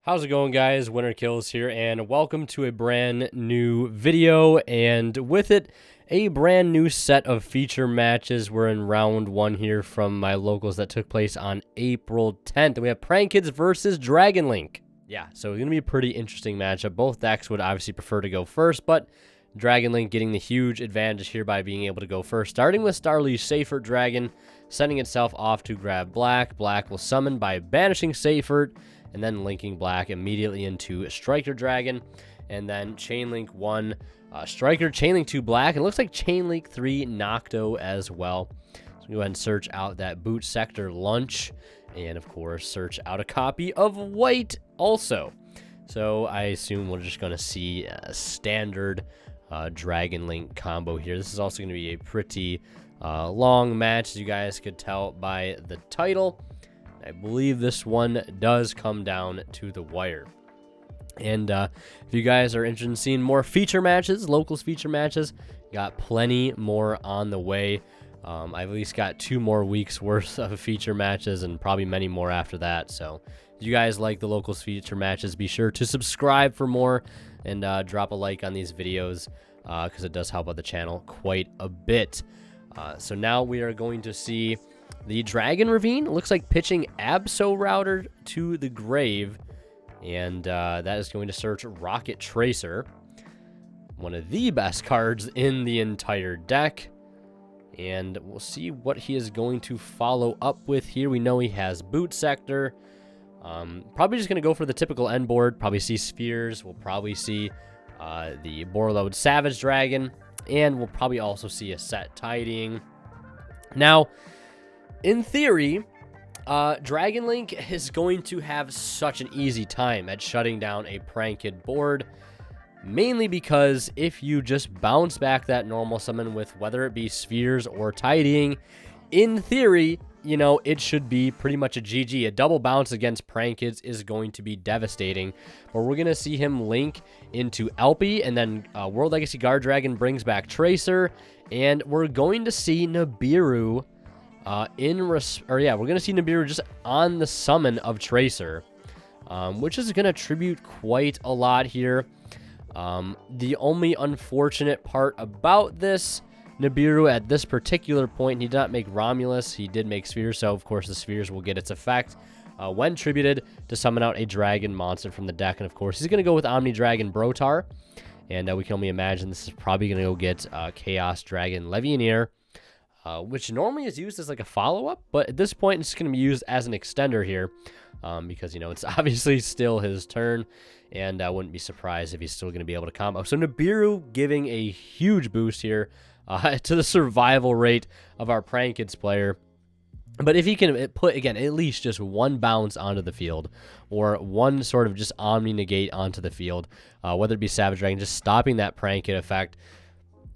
How's it going, guys? Winter Kills here, and welcome to a brand new video, and with it, a brand new set of feature matches. We're in round one here from my locals that took place on April 10th. We have Prank Kids versus Dragon Link. Yeah, so it's going to be a pretty interesting matchup. Both decks would obviously prefer to go first, but Dragon Link getting the huge advantage here by being able to go first. Starting with Starly's Seifert Dragon, sending itself off to grab Black. Black will summon by banishing Seifert, and then linking Black immediately into Striker Dragon, and then Chainlink 1 Striker, Chainlink 2 Black, and it looks like Chainlink 3 Nocto as well. So go ahead and search out that Boot Sector Lunch, and of course search out a copy of White also. So I assume we're just going to see a standard Dragon Link combo here. This is also going to be a pretty long match, as you guys could tell by the title. I believe this one does come down to the wire. And if you guys are interested in seeing more feature matches, locals feature matches, got plenty more on the way. I've at least got 2 more weeks worth of feature matches and probably many more after that. So if you guys like the locals feature matches, be sure to subscribe for more and drop a like on these videos because it does help out the channel quite a bit. So now we are going to see the Dragon Ravine. Looks like pitching Abso Router to the grave, and that is going to search Rocket Tracer, one of the best cards in the entire deck. And we'll see what he is going to follow up with here. We know he has Boot Sector. Probably just going to go for the typical end board. Probably see Spheres. We'll probably see the Borreload Savage Dragon, and we'll probably also see a set Tidying. Now, in theory, Dragon Link is going to have such an easy time at shutting down a Prank Kid board, mainly because if you just bounce back that normal summon with whether it be Spheres or Tidying, in theory, you know, it should be pretty much a GG. A double bounce against Prank Kids is going to be devastating, but we're going to see him link into Elpie, and then World Legacy Guard Dragon brings back Tracer, and we're going to see Nibiru we're going to see Nibiru just on the summon of Tracer, which is going to tribute quite a lot here. The only unfortunate part about this, Nibiru at this particular point, he did not make Romulus, he did make Spheres, so of course the Spheres will get its effect when tributed to summon out a dragon monster from the deck, and of course he's going to go with Omni Dragon Brotar, and we can only imagine this is probably going to go get Chaos Dragon Levianeer, which normally is used as like a follow-up, but at this point it's going to be used as an extender here, because, you know, it's obviously still his turn, and I wouldn't be surprised if he's still going to be able to combo. So Nibiru giving a huge boost here to the survival rate of our Prank Kids player. But if he can put, again, at least just one bounce onto the field, or one sort of just Omni Negate onto the field, whether it be Savage Dragon, just stopping that Prank Kid effect,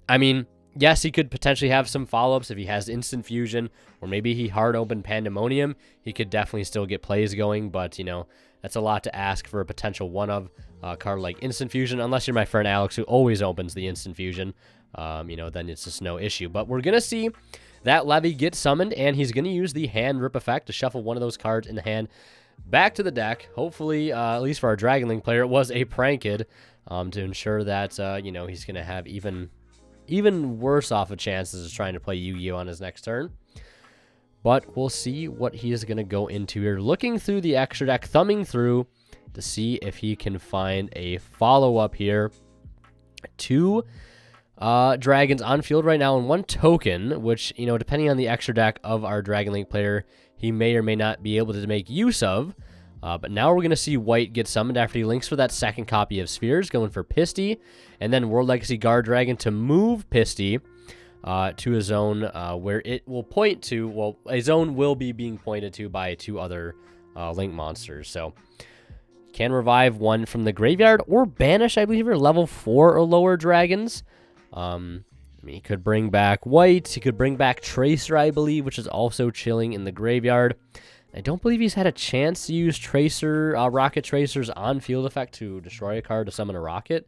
I mean, yes, he could potentially have some follow-ups if he has Instant Fusion, or maybe he hard open Pandemonium. He could definitely still get plays going, but, you know, that's a lot to ask for a potential one-of card like Instant Fusion, unless you're my friend Alex, who always opens the Instant Fusion. You know, then it's just no issue. But we're going to see that Levy get summoned, and he's going to use the hand rip effect to shuffle one of those cards in the hand back to the deck. Hopefully, at least for our Dragon Link player, it was a Prank Kid, to ensure that, you know, he's going to have even worse off of chances of trying to play Yu-Gi-Oh! On his next turn. But we'll see what he is going to go into here. Looking through the extra deck, thumbing through to see if he can find a follow-up here. 2 dragons on field right now, and 1 token, which, you know, depending on the extra deck of our Dragon Link player, he may or may not be able to make use of. But now we're going to see White get summoned after he links for that second copy of Spheres, going for Pisty, and then World Legacy Guard Dragon to move Pisty to a zone where it will point to, well, a zone will be being pointed to by 2 other Link monsters. So, can revive 1 from the graveyard, or banish, I believe, level 4 or lower dragons. I mean, he could bring back White, he could bring back Tracer, I believe, which is also chilling in the graveyard. I don't believe he's had a chance to use Tracer, Rocket Tracer's on-field effect to destroy a card to summon a Rocket.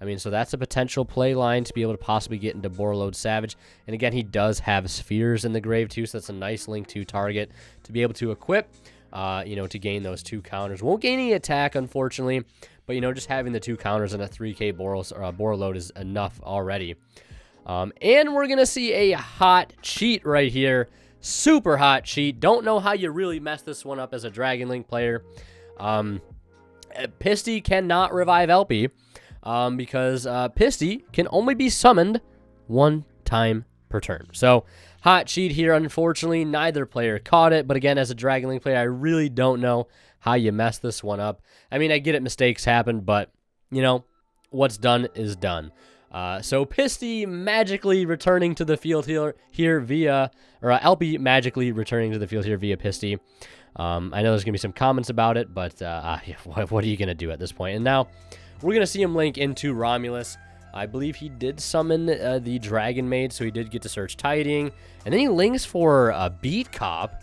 I mean, so that's a potential play line to be able to possibly get into Borreload Savage. And again, he does have Spheres in the grave too, so that's a nice link to target to be able to equip. to gain those 2 counters. Won't gain any attack, unfortunately, but, just having the 2 counters and a 3K Boar load is enough already. And we're going to see a hot cheat right here. Super hot cheat. Don't know how you really mess this one up as a Dragon Link player. Pisty cannot revive LP because Pisty can only be summoned 1 time per turn. So, hot cheat here. Unfortunately, neither player caught it. But again, as a Dragon Link player, I really don't know how you mess this one up. I mean, I get it, mistakes happen, but, what's done is done. So Pisty magically returning to the field here via, or LP magically returning to the field here via Pisty. I know there's going to be some comments about it, but what are you going to do at this point? And now we're going to see him link into Romulus. I believe he did summon the Dragon Maid, so he did get to search Tidying. And then he links for a Beat Cop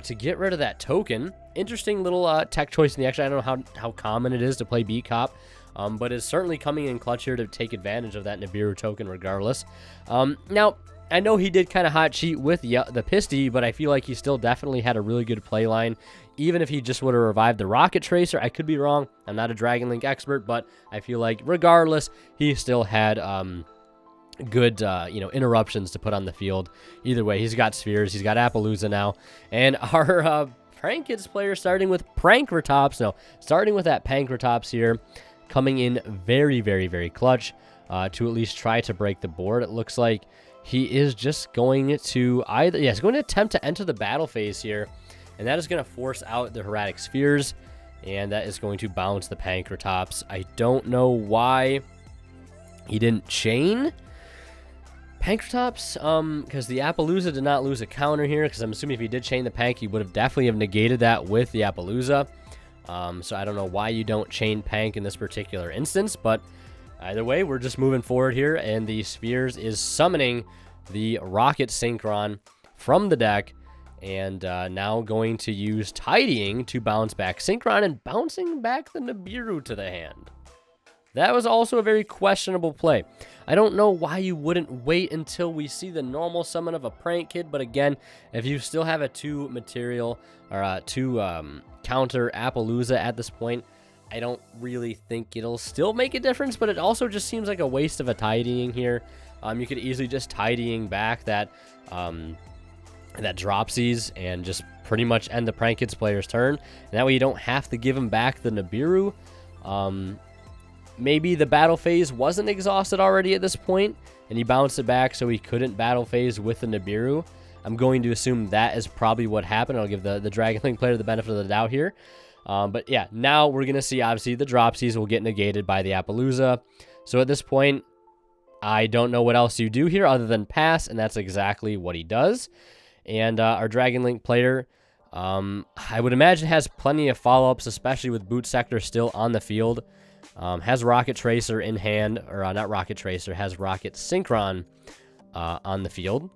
to get rid of that token. Interesting little tech choice in the action. I don't know how common it is to play Beat Cop. But is certainly coming in clutch here to take advantage of that Nibiru token regardless. Now, I know he did kind of hot cheat with the Pisty, but I feel like he still definitely had a really good play line. Even if he just would have revived the Rocket Tracer, I could be wrong. I'm not a Dragon Link expert, but I feel like regardless, he still had good interruptions to put on the field. Either way, he's got Spheres, he's got Appaloosa now, and our Prank Kids player starting with Pankratops. No, starting with that Pankratops here. Coming in very, very, very clutch to at least try to break the board. It looks like he is just going to he's going to attempt to enter the battle phase here, and that is going to force out the Erratic Spheres, and that is going to bounce the Pankratops. I don't know why he didn't chain Pankratops, because the Appaloosa did not lose a counter here, because I'm assuming if he did chain the Pank, he would have definitely have negated that with the Appaloosa. So I don't know why you don't chain Pank in this particular instance, but either way, we're just moving forward here, and the Spheres is summoning the Rocket Synchron from the deck, and now going to use Tidying to bounce back Synchron and bouncing back the Nibiru to the hand. That was also a very questionable play. I don't know why you wouldn't wait until we see the normal summon of a Prank Kid, but again, if you still have a 2 material or 2 counter Appaloosa at this point, I don't really think it'll still make a difference, but it also just seems like a waste of a Tidying here. You could easily just Tidying back that Dropsies and just pretty much end the Prank Kids player's turn. And that way you don't have to give him back the Nibiru. Maybe the battle phase wasn't exhausted already at this point, and he bounced it back so he couldn't battle phase with the Nibiru. I'm going to assume that is probably what happened. I'll give the Dragon Link player the benefit of the doubt here. But yeah, now we're going to see, obviously, the Dropsies will get negated by the Appaloosa. So at this point, I don't know what else you do here other than pass, and that's exactly what he does. And our Dragon Link player, I would imagine, has plenty of follow-ups, especially with Boot Sector still on the field. Has Rocket Tracer in hand, or not Rocket Tracer, has Rocket Synchron on the field,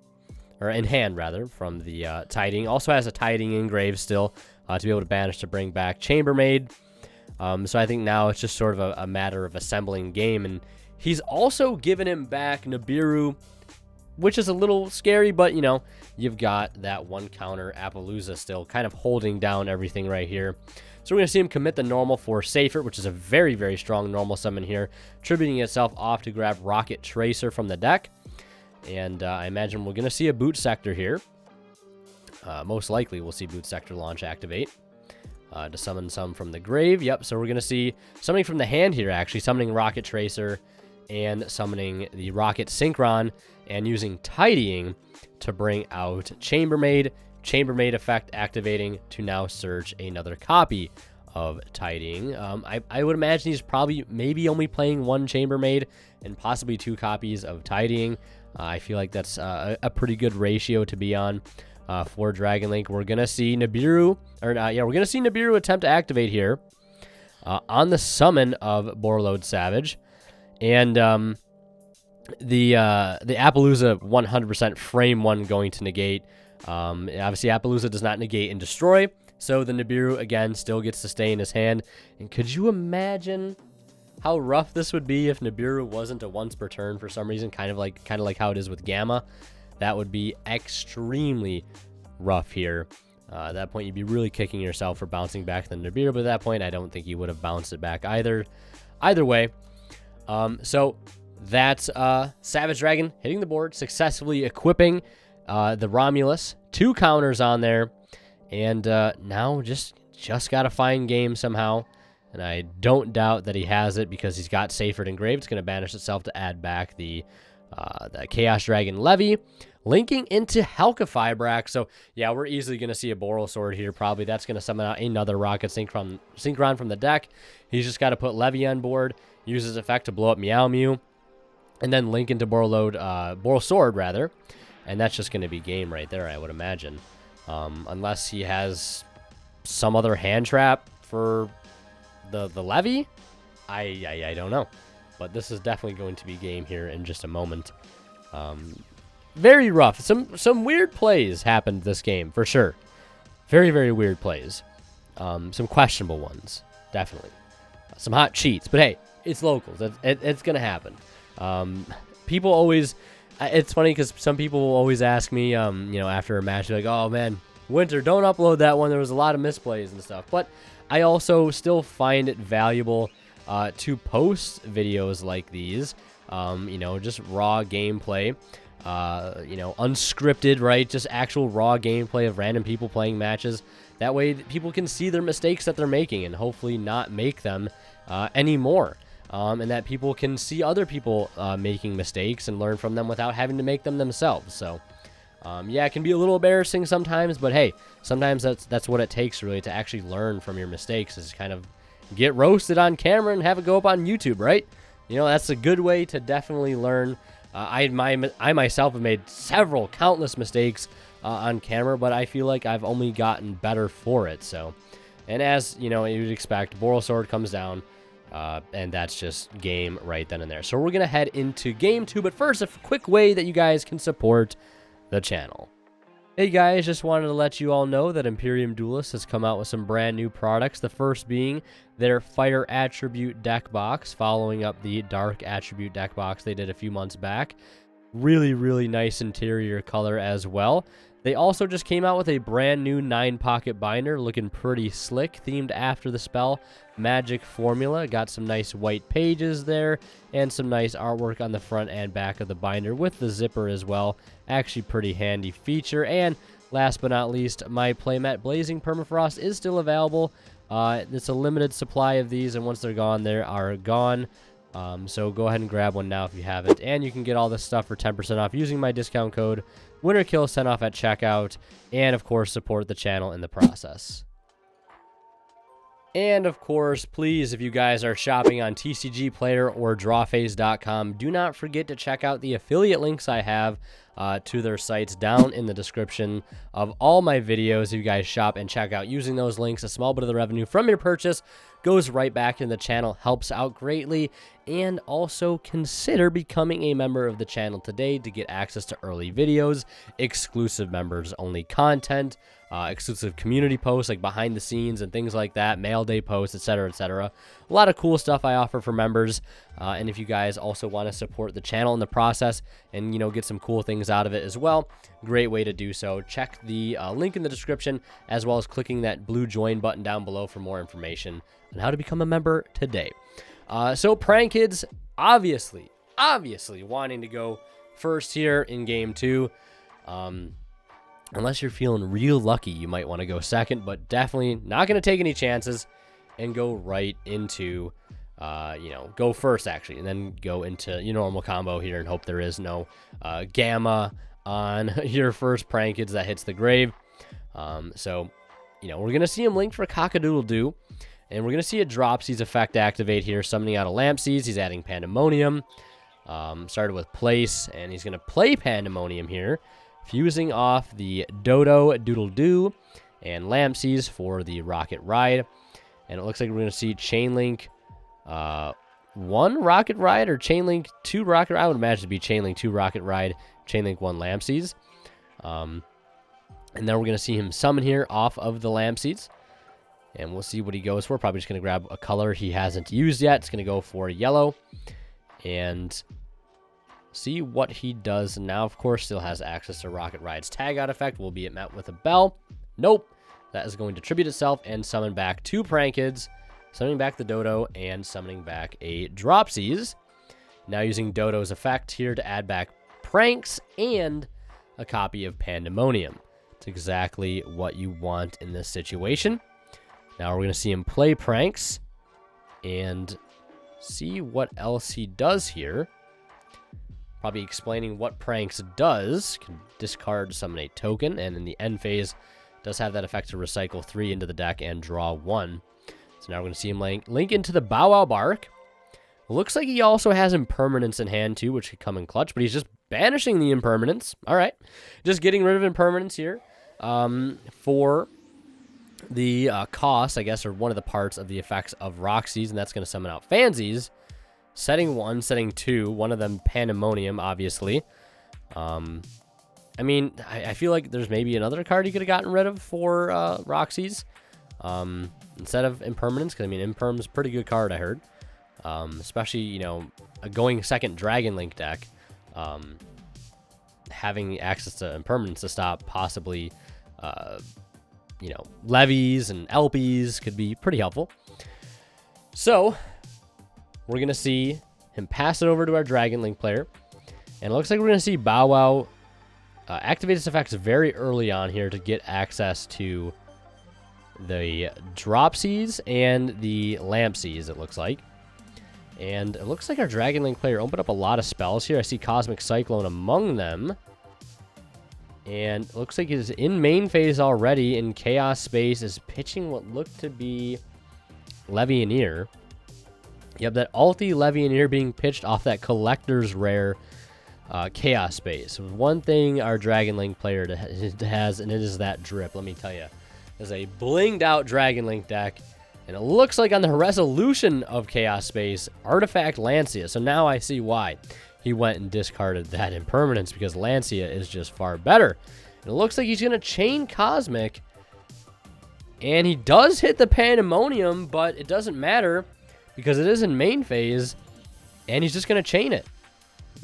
or in hand rather, from the Tidying. Also has a Tidying Engrave still to be able to banish to bring back Chambermaid. So I think now it's just sort of a matter of assembling game, and he's also given him back Nibiru, which is a little scary, but you've got that 1 counter Appaloosa still kind of holding down everything right here. So we're going to see him commit the normal for Safer, which is a very, very strong normal summon here, tributing itself off to grab Rocket Tracer from the deck. And I imagine we're going to see a Boot Sector here. Most likely we'll see Boot Sector launch activate to summon some from the grave. Yep, so we're going to see something from the hand here, actually, summoning Rocket Tracer and summoning the Rocket Synchron and using Tidying to bring out Chambermaid. Chambermaid effect activating to now search another copy of Tidying. I would imagine he's probably maybe only playing 1 Chambermaid and possibly 2 copies of Tidying. I feel like that's a pretty good ratio to be on for Dragon Link. We're gonna see Nibiru, we're gonna see Nibiru attempt to activate here on the summon of Borload Savage, and the Appaloosa 100% frame 1 going to negate. Obviously, Appaloosa does not negate and destroy, so the Nibiru, again, still gets to stay in his hand. And could you imagine how rough this would be if Nibiru wasn't a once per turn for some reason, kind of like how it is with Gamma? That would be extremely rough here. At that point, you'd be really kicking yourself for bouncing back the nibiru, but at that point, I don't think you would have bounced it back either. Either way, so that's Savage Dragon hitting the board, successfully equipping the Romulus. 2 counters on there, and now just got to find game somehow. And I don't doubt that he has it because he's got Sacred Engraved. It's going to banish itself to add back the Chaos Dragon Levy, linking into Helcafibrak. So, yeah, we're easily going to see a Boral Sword here probably. That's going to summon out another Rocket Synchron from the deck. He's just got to put Levy on board, use his effect to blow up Meow Mew, and then link into Boral Sword, rather. And that's just going to be game right there, I would imagine. Unless he has some other hand trap for the Levy, I don't know. But this is definitely going to be game here in just a moment. Very rough. Some weird plays happened this game, for sure. Very, very weird plays. Some questionable ones, definitely. Some hot cheats. But hey, it's locals. It's going to happen. People always... It's funny because some people will always ask me, after a match, like, oh, man, Winter, don't upload that one. There was a lot of misplays and stuff. But I also still find it valuable to post videos like these, just raw gameplay, unscripted, right? Just actual raw gameplay of random people playing matches. That way people can see their mistakes that they're making and hopefully not make them anymore. And that people can see other people making mistakes and learn from them without having to make them themselves. So, yeah, it can be a little embarrassing sometimes, but hey, sometimes that's what it takes really to actually learn from your mistakes, is kind of get roasted on camera and have it go up on YouTube, right? That's a good way to definitely learn. I myself have made countless mistakes on camera, but I feel like I've only gotten better for it. So, and as you'd expect, Boral Sword comes down. And that's just game right then and there. So we're going to head into game 2. But first, a quick way that you guys can support the channel. Hey guys, just wanted to let you all know that Imperium Duelist has come out with some brand new products. The first being their Fire Attribute deck box, following up the Dark Attribute deck box they did a few months back. Really, really nice interior color as well. They also just came out with a brand new 9-pocket binder, looking pretty slick, themed after the spell Magic Formula. Got some nice white pages there, and some nice artwork on the front and back of the binder with the zipper as well. Actually pretty handy feature. And last but not least, my playmat Blazing Permafrost is still available. It's a limited supply of these, and once they're gone, they are gone. So go ahead and grab one now if you haven't. And you can get all this stuff for 10% off using my discount code WinterKill, sent off at checkout, and of course support the channel in the process. And of course, please, if you guys are shopping on TCG Player or drawphase.com, do not forget to check out the affiliate links I have to their sites down in the description of all my videos. If you guys shop and check out using those links, a small bit of the revenue from your purchase goes right back in the channel, helps out greatly. And also consider becoming a member of the channel today to get access to early videos, exclusive members only content, exclusive community posts like behind the scenes and things like that, mail day posts, etc., etc. A lot of cool stuff I offer for members. And if you guys also want to support the channel in the process and get some cool things out of it as well, great way to do so. Check the link in the description, as well as clicking that blue join button down below for more information on how to become a member today. So Prank Kids, obviously wanting to go first here in game 2. Unless you're feeling real lucky, you might want to go second, but definitely not going to take any chances and go right into, go first actually, and then go into your normal combo here and hope there is no Gamma on your first Prank Kids that hits the grave. So, we're going to see him link for Cock-a-Doodle-Doo. And we're going to see a Dropsies effect activate here, summoning out a Lampsies. He's adding Pandemonium. Started with Place, and he's going to play Pandemonium here, fusing off the Dodo Doodle Doo and Lampsies for the Rocket Ride. And it looks like we're going to see Chainlink 1 Rocket Ride or Chainlink 2 Rocket Ride. I would imagine to be Chainlink 2 Rocket Ride, Chainlink 1 Lampsies. And then we're going to see him summon here off of the Lampsies. And we'll see what he goes for. Probably just going to grab a color he hasn't used yet. It's going to go for yellow. And see what he does now. Of course, still has access to Rocket Ride's tag out effect. Will be met with a bell. Nope. That is going to tribute itself and summon back 2 Prankids, summoning back the Dodo, and summoning back a Dropsies. Now using Dodo's effect here to add back Pranks and a copy of Pandemonium. It's exactly what you want in this situation. Now we're going to see him play Pranks and see what else he does here. Probably explaining what Pranks does. Can discard, summon a token, and in the end phase does have that effect to recycle 3 into the deck and draw 1. So now we're going to see him link into the Bow Wow Bark. Looks like he also has Impermanence in hand too, which could come in clutch, but he's just banishing the Impermanence. All right, just getting rid of Impermanence here for the cost, I guess, or one of the parts of the effects of Roxy's, and that's going to summon out Fansies. Setting 1, setting 2, one of them Pandemonium, obviously. I mean, I feel like there's maybe another card he could have gotten rid of for Roxy's instead of Impermanence, because, I mean, Imperm's a pretty good card, I heard. Especially, you know, a going second Dragon Link deck, having access to Impermanence to stop possibly, you know, levies and LPs could be pretty helpful. So we're going to see him pass it over to our Dragon Link player. And it looks like we're going to see Bow Wow activate its effects very early on here to get access to the Dropsies and the Lampsies, it looks like. And it looks like our Dragon Link player opened up a lot of spells here. I see Cosmic Cyclone among them. And it looks like he's in main phase already in Chaos Space, is pitching what looked to be Levianeer. Yep, that ulti Levianeer being pitched off that Collector's Rare Chaos Space. One thing our Dragon Link player has, and it is that drip, let me tell you. There's a blinged out Dragon Link deck. And it looks like on the resolution of Chaos Space, Artifact Lancia. So now I see why he went and discarded that Impermanence, because Lancia is just far better. And it looks like he's going to chain Cosmic. And he does hit the Pandemonium, but it doesn't matter because it is in main phase. And he's just going to chain it.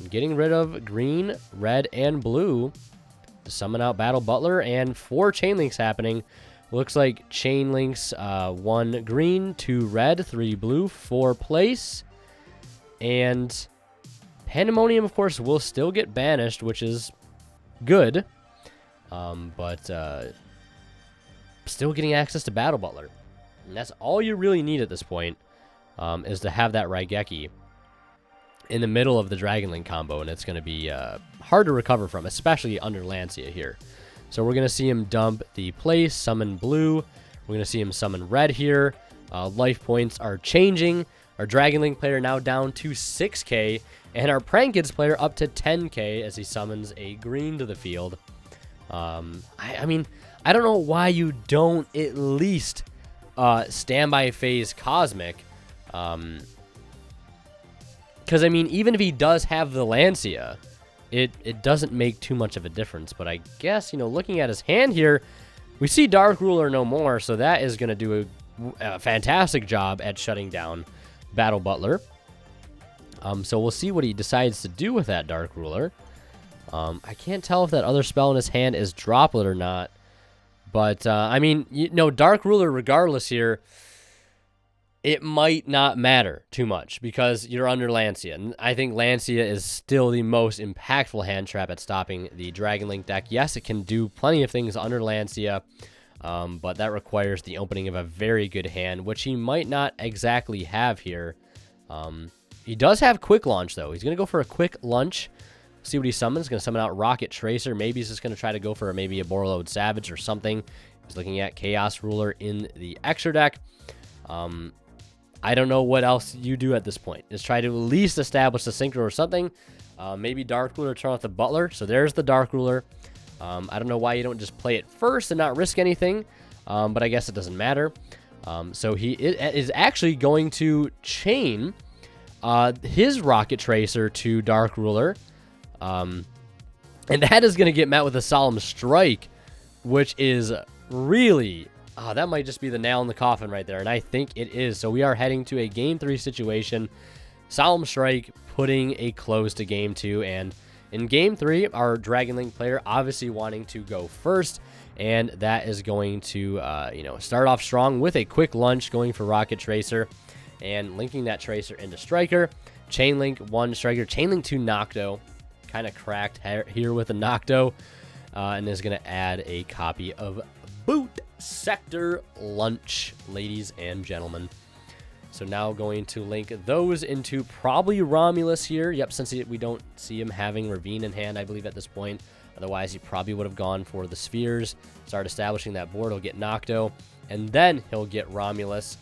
Getting rid of green, red, and blue to summon out Battle Butler, and 4 chain links happening. Looks like chain links, 1 green, 2 red, 3 blue, 4 place. And Pandemonium, of course, will still get banished, which is good. But still getting access to Battle Butler. And that's all you really need at this point, is to have that Raigeki in the middle of the Dragon Link combo. And it's going to be hard to recover from, especially under Lancia here. So we're going to see him dump the place, summon blue. We're going to see him summon red here. Life points are changing. Our Dragon Link player now down to 6k. And our Prankids player up to 10k as he summons a green to the field. I mean, I don't know why you don't at least standby phase Cosmic. Because, I mean, even if he does have the Lancia, it doesn't make too much of a difference. But I guess, you know, looking at his hand here, we see Dark Ruler no more, so that is going to do a fantastic job at shutting down Battle Butler. So we'll see what he decides to do with that Dark Ruler. I can't tell if that other spell in his hand is Droplet or not. But, I mean, you know, Dark Ruler regardless here, it might not matter too much because you're under Lancia. And I think Lancia is still the most impactful hand trap at stopping the Dragon Link deck. Yes, it can do plenty of things under Lancia, but that requires the opening of a very good hand, which he might not exactly have here. He does have Quick Launch, though. He's going to go for a Quick Lunch. See what he summons. He's going to summon out Rocket Tracer. Maybe he's just going to try to go for maybe a Borreload Savage or something. He's looking at Chaos Ruler in the extra deck. I don't know what else you do at this point. Just try to at least establish the Synchro or something. Maybe Dark Ruler, turn off the Butler. So there's the Dark Ruler. I don't know why you don't just play it first and not risk anything. But I guess it doesn't matter. So he is actually going to chain his Rocket Tracer to Dark Ruler. And that is going to get met with a Solemn Strike, which is really... that might just be the nail in the coffin right there, and I think it is. So we are heading to a Game 3 situation. Solemn Strike putting a close to Game 2, and in Game 3, our Dragon Link player obviously wanting to go first and that is going to, start off strong with a quick lunge going for Rocket Tracer and linking that Tracer into Striker. Chain Link 1 Striker, Chain Link 2 Nocto, kind of cracked here with a Nocto, and is going to add a copy of Boot Sector Lunch, ladies and gentlemen. So now going to link those into probably Romulus here. Yep, since we don't see him having Ravine in hand, I believe, at this point. Otherwise, he probably would have gone for the Spheres. Start establishing that board. He'll get Nocto, and then he'll get Romulus.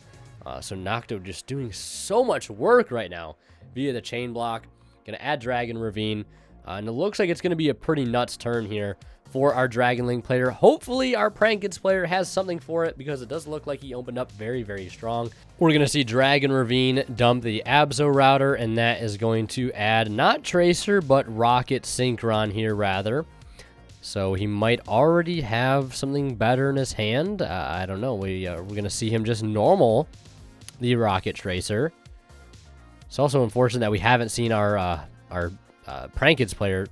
So Nocto just doing so much work right now via the chain block. Going to add Dragon Ravine. And it looks like it's going to be a pretty nuts turn here for our Dragon Link player. Hopefully our Prankins player has something for it, because it does look like he opened up very, very strong. We're going to see Dragon Ravine dump the Abso Router, and that is going to add not Tracer, but Rocket Synchron here rather. So he might already have something better in his hand. I don't know. We're going to see him just normal the Rocket Tracer. It's also unfortunate that we haven't seen our Prankins player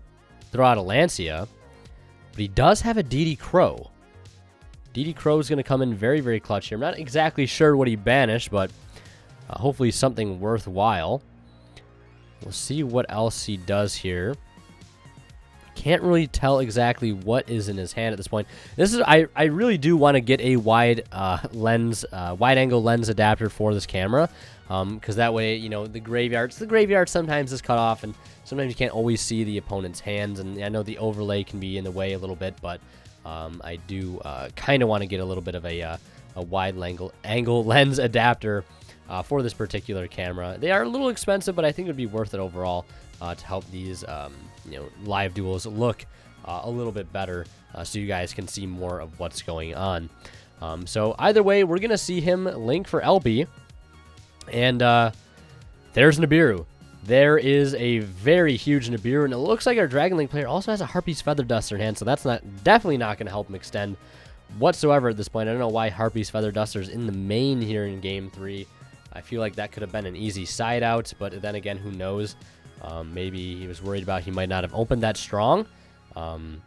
throw out a Lancia. But he does have a DD Crow. DD Crow is going to come in very, very clutch here. I'm not exactly sure what he banished, but hopefully something worthwhile. We'll see what else he does here. Can't really tell exactly what is in his hand at this point. This is I really do want to get a wide angle lens adapter for this camera, because that way, the graveyard sometimes is cut off, and sometimes you can't always see the opponent's hands, and I know the overlay can be in the way a little bit, but I do kind of want to get a little bit of a wide angle lens adapter for this particular camera. They are a little expensive, but I think it would be worth it overall to help these live duels look a little bit better, so you guys can see more of what's going on. So either way, we're going to see him link for LB. And there's Nibiru. There is a very huge Nibiru, and it looks like our Dragon Link player also has a Harpy's Feather Duster in hand, so that's definitely not going to help him extend whatsoever at this point. I don't know why Harpy's Feather Duster is in the main here in Game 3. I feel like that could have been an easy side out, but then again, who knows? Maybe he was worried about he might not have opened that strong, and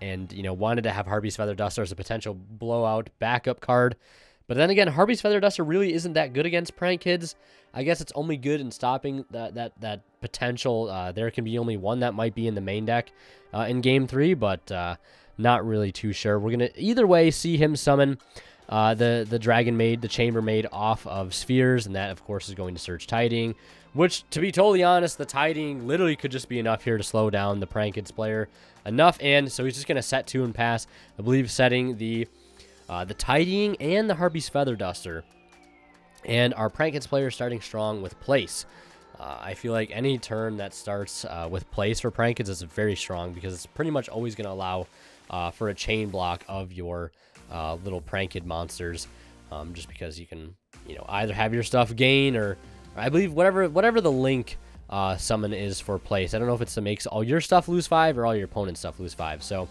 wanted to have Harpy's Feather Duster as a potential blowout backup card. But then again, Harpy's Feather Duster really isn't that good against Prank Kids. I guess it's only good in stopping that potential. There can be only one that might be in the main deck in Game 3, but not really too sure. We're going to either way see him summon the Dragon Maid, the Chamber Maid, off of Spheres, and that, of course, is going to search Tidying, which, to be totally honest, the Tidying literally could just be enough here to slow down the Prank Kids player enough, and so he's just going to set 2 and pass. I believe setting the Tidying and the Harpy's Feather Duster. And our Prank Kids player starting strong with Place. I feel like any turn that starts with Place for Prank Kids is very strong, because it's pretty much always going to allow for a chain block of your little Prank Kid monsters. Just because you can, either have your stuff gain, or I believe whatever the link summon is for Place. I don't know if it's to make all your stuff lose 5 or all your opponent's stuff lose 5. So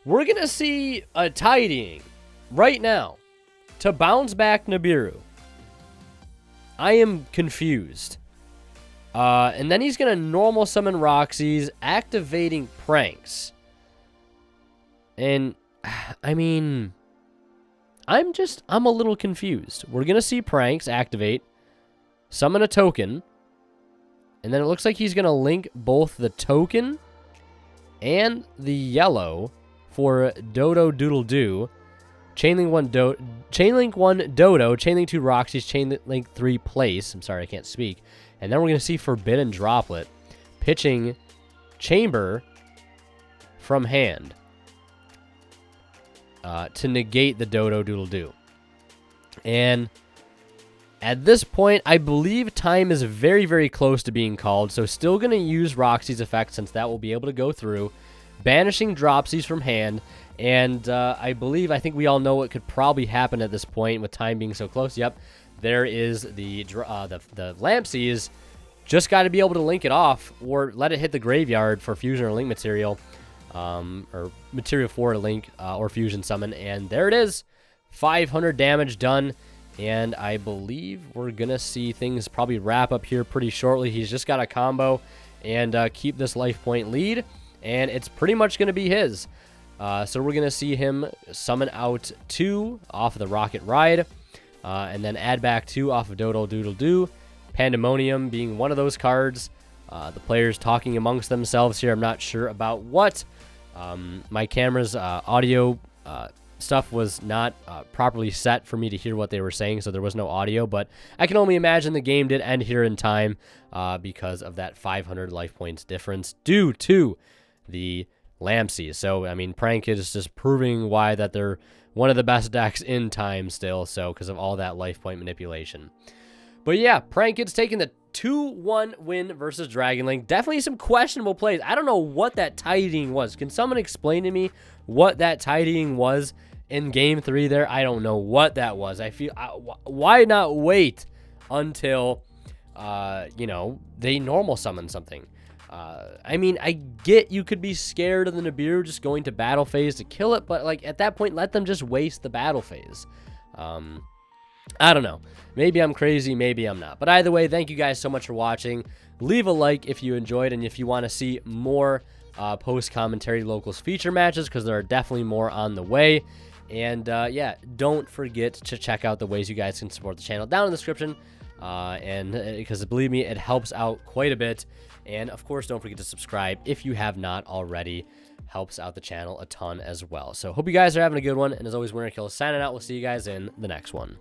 we're going to see a Tidying right now to bounce back Nibiru. I am confused. And then he's going to normal summon Roxy's, activating Pranks. And, I mean, I'm a little confused. We're going to see Pranks activate, summon a token, and then it looks like he's going to link both the token and the yellow for Dodo Doodle Doo. Chainlink 1 Dodo, Chainlink 2 Roxy's, Chainlink 3 Place. I'm sorry, I can't speak. And then we're going to see Forbidden Droplet pitching Chamber from hand to negate the Dodo Doodle Doo. And at this point, I believe time is very, very close to being called. So still going to use Roxy's effect, since that will be able to go through. Banishing Dropsies from hand. And I think we all know what could probably happen at this point with time being so close. Yep, there is the Lampsies. Just got to be able to link it off or let it hit the graveyard for fusion or link material, or material for a link or fusion summon. And there it is, 500 damage done. And I believe we're going to see things probably wrap up here pretty shortly. He's just got a combo and keep this life point lead. And it's pretty much going to be his. So we're going to see him summon out 2 off of the Rocket Ride, and then add back 2 off of Doodle Doodle Doo. Pandemonium being one of those cards. The players talking amongst themselves here. I'm not sure about what. My camera's audio stuff was not properly set for me to hear what they were saying, so there was no audio, but I can only imagine the game did end here in time because of that 500 life points difference due to the Lampsey. So, I mean, Prank is just proving why that they're one of the best decks in time still, so because of all that life point manipulation. But yeah, Prank Kid's taking the 2-1 win versus Dragon Link. Definitely some questionable plays. I don't know what that tidying was. Can someone explain to me what that tidying was in Game 3 there? I don't know what that was. I feel, why not wait until, you know, they normal summon something? I mean, I get you could be scared of the Nibiru just going to battle phase to kill it, but like at that point, let them just waste the battle phase. I don't know. Maybe I'm crazy, maybe I'm not. But either way, thank you guys so much for watching. Leave a like if you enjoyed, and if you want to see more post-commentary locals feature matches, because there are definitely more on the way. And yeah, don't forget to check out the ways you guys can support the channel down in the description. And because believe me, it helps out quite a bit. And of course, don't forget to subscribe if you have not already. Helps out the channel a ton as well. So hope you guys are having a good one. And as always, Winner Kill signing out. We'll see you guys in the next one.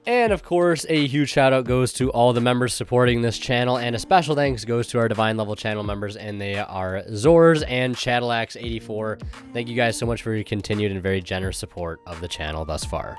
And of course, a huge shout out goes to all the members supporting this channel, and a special thanks goes to our Divine Level channel members, and they are Zors and Chatelax84. Thank you guys so much for your continued and very generous support of the channel thus far.